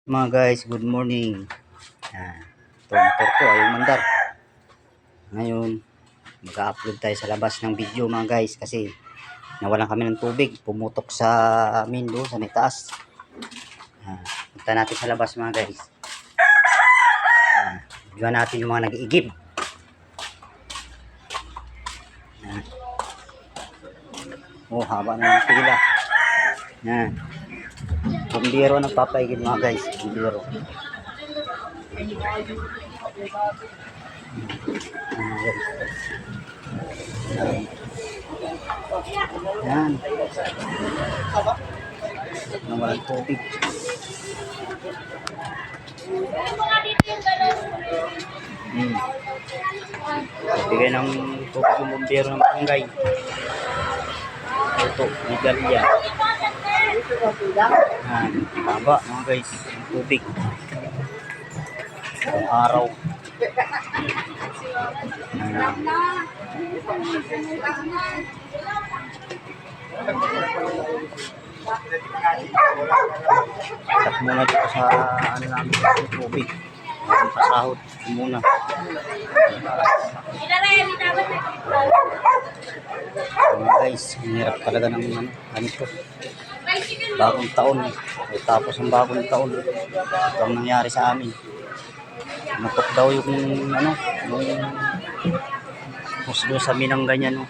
Mga guys, good morning. Ito motor ko, ayaw mandar. Ngayon, mag-upload tayo sa labas ng video mga guys kasi nawalan kami ng tubig. Pumutok sa amin doon sa may taas. Punta natin sa labas mga guys. Diyan natin yung mga nag-iigib. Oh, haba na ng pila. Yan. Bumbiro nagpapaigib mga guys. Bumbiro. Yan. Nawalan tubig. Bigay ng tubig yung bumbiro ng barangay. Ito, legal yan. Haba mga guys, yung tubig. Ang araw. Tap muna dito sa ano namin yung tubig. Ang pasahod muna. Mga guys, hirap talaga ng ganito. Bagong taon eh. Tapos ang bagong taon. Ito ang nangyari sa amin. Natok daw yung yung muslo sa minang ganyan. No?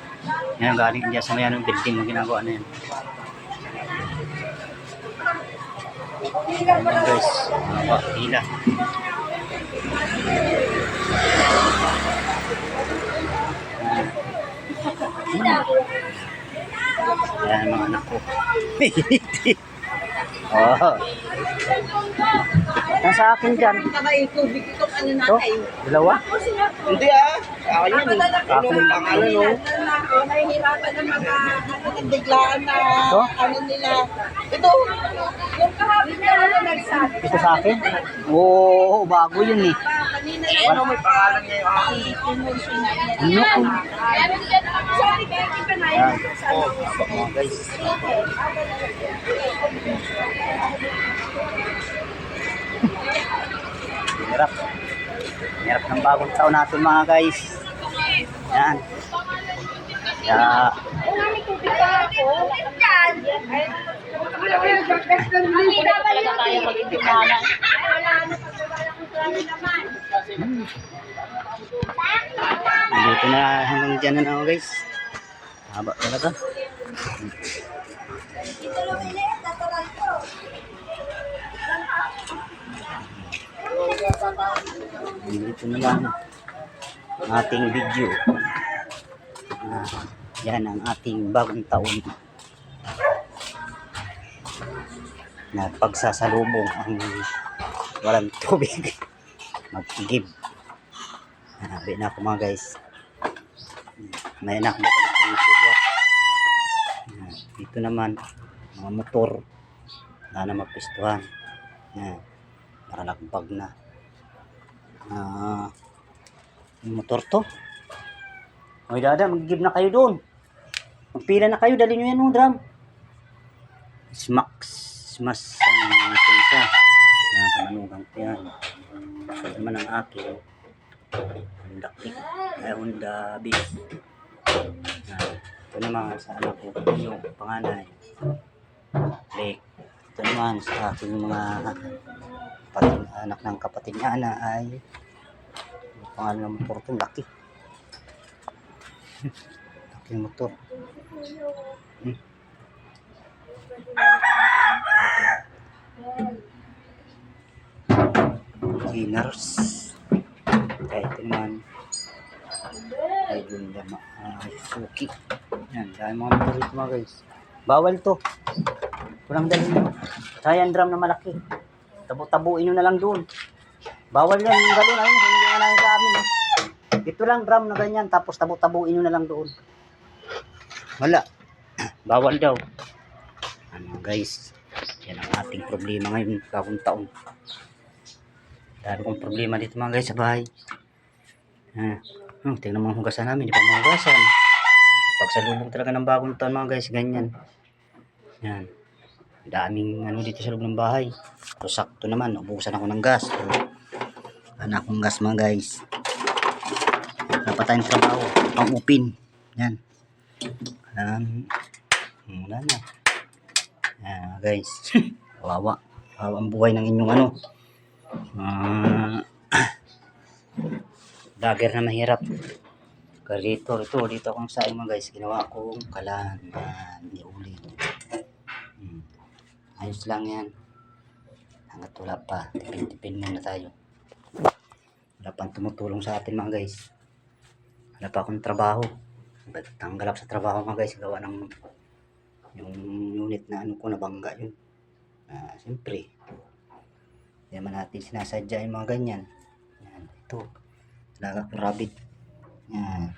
Ngayon galing dyan sa mayan ng building na ginagawa na yan. Ayan guys, haba, hila. Ayan mga anak ko. Oh. Nasa akin dyan. Tubig itong ano Ito, natin. dalawa. Hindi Ako yan eh. Ako yung Pangalan no. Nahihirapan na mga nagbiglaan na Ito? ano nila. Ito. Yung kahapon na ano nagsabi. Ito sa akin? Oo, bago yun eh. Kanina na ano may pangalan niya yung ako. Ano? Sorry kaya kita na Ayan. yun. Mga guys. Hirap. Hirap ng bagong taon natin mga guys. Yan. Kaya, dito na hanggang dyan na ako guys. Haba talaga. Dito na lang ang ating video. Yan ang ating bagong taon na pagsasalubong ang walang tubig. Mag-igib. Habi na ako mga guys. May anak na pala sa YouTube. Dito naman mga motor na mapistuhan. Nakalagbag na. Yung motor to. Oy dada, mag-give na kayo doon. Magpila na kayo, dali nyo yan no, drum. Smash ang isa. Yan, kamanugang ko yan. Ito naman ang akin. Honda Click. Ay, Honda Beat. Ito naman sa anak ko, yung panganay. Click. Ito naman sa aking mga anak ng kapatid niya na ay yung pangalan ng motor ito, Lucky. Lucky motor. Ginners. Kaya ito naman ay Honda Suzuki. Yan, dahil mga motor ito mga guys. Bawal to. Walang dalhin. Sayang drum na malaki. Tabu-tabuin nyo na lang doon. Bawal yan yung galon. Ayun, hindi nga lang sa amin. Ito lang drum na ganyan. Tapos tabu-tabuin nyo na lang doon. Wala. Bawal daw. Ano guys. Yan ang ating problema ngayon. Bagong taon. Dahil kong problema dito mga guys sa bahay. Tingnan mga hugasan namin. Di pa mahugasan. Pagsalubong talaga ng bagong taon mga guys. Ganyan. Yan. Daming ano dito sa loob ng bahay. So, sakto naman, ubusan ako ng gas. So, anak kong gas mga guys. Dapat tayong trabaho, pang upin. Yan. Wala na. Yan guys. Kawawa. Kawawa ang buhay ng inyong ano. Dagger na mahirap. Kaya dito akong saing mga guys. Ginawa kong kalan. Hindi ulit. Ayos lang yan. Hanggat wala pa. Tipin-tipin muna tayo. Wala pang tumutulong sa atin mga guys. Wala pa akong trabaho. Tanggal ako sa trabaho mga guys. Gawa ng yung unit na ano ko nabangga yun. Siyempre. Hindi naman natin sinasadya yung mga ganyan. Yan. Ito. Talaga kong rabbit. Yan.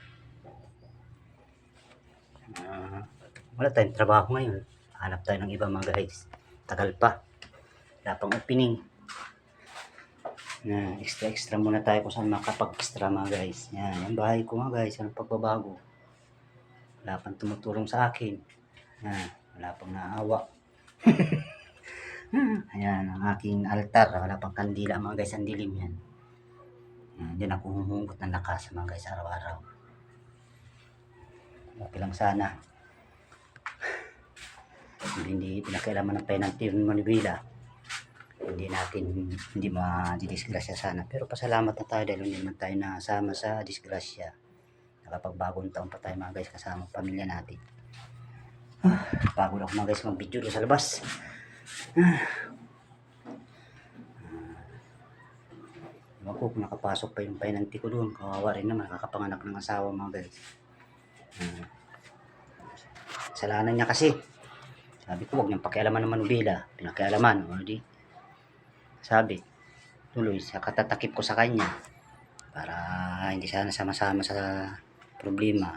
Wala tayong trabaho ngayon. Hanap tayo ng iba mga guys. Tagal pa. Wala pang opening. Extra muna tayo kung saan makapag-extra mga guys. Yan, yung bahay ko mga guys, anong pagbabago. Wala pang tumutulong sa akin. Yan, wala pang naawa. Ayan, ang aking altar. Wala pang kandila mga guys, ang dilim yan. Diyan ako humugot ng lakas mga guys araw-araw. Okay lang sana. Hindi pinakailaman ng penalty ng Manibela. Hindi madidisgrasya sana. Pero pasalamat na tayo dahil hindi naman tayo nasama sa disgrasya. Nakapagbagong taon pa tayo mga guys kasama ang pamilya natin. Pagod ako mga guys mag-video doon sa labas. Ewan ko kung nakapasok pa yung penalty ko doon. Kawawa rin naman, nakakapanganak ng asawa mga guys. Kasalanan niya kasi. Sabi ko, huwag niyang pakialaman ng Manubila. Pinakialaman. O di. Sabi, tuloy, sa katatakip ko sa kanya. Para hindi sana sama-sama sa problema.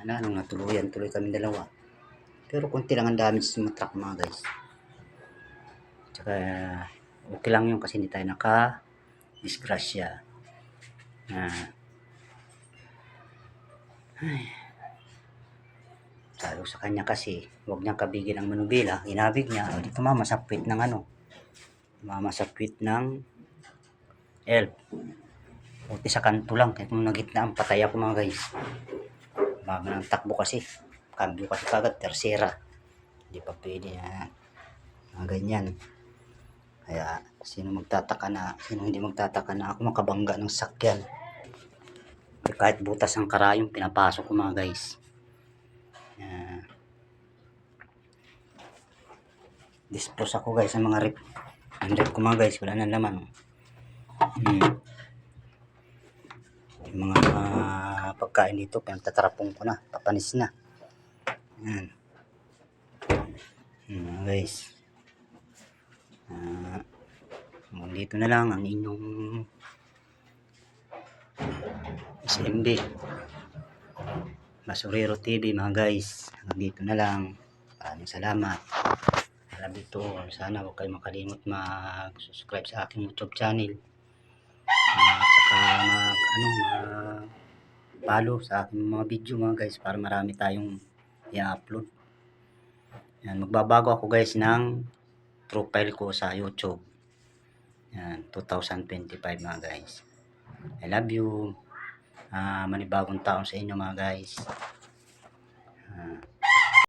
Natuluyan, tuloy kami dalawa. Pero konti lang ang damage sa truck mga guys. Tsaka, okay lang yun kasi hindi tayo naka-disgrasya. Sabi sa kanya kasi, huwag niyang kabigin ang Manubila. Ginabig niya, o di tumama sa puwit ng ano. Tumama sa puwit ng elf. Buti sa kanto lang, kahit nung nagitnaan, patay ako mga guys. Bago ng takbo kasi. Cambio kasi kagad, tersera. Hindi pa pwede yan. Mga ganyan. Kaya, sino hindi magtataka na ako makabangga ng sakyan. Kahit butas ang karayong, pinapasok ko mga guys. Dispose ako guys ng mga rep. Ang rep ko mga guys, wala nang laman. Yung mga pagkain dito, pinagtatarapong ko na, papanis na. Yan. Guys. Dito na lang ang inyong SMB Basurero TV mga guys. Hanggang dito na lang. Maraming salamat. Alam dito, sana huwag kayo makalimot mag-subscribe sa aking YouTube channel. At saka follow sa aking mga video mga guys para marami tayong i-upload. Yan, magbabago ako guys ng profile ko sa YouTube. Yan, 2025 mga guys. I love you. Manibagong taon sa inyo mga guys.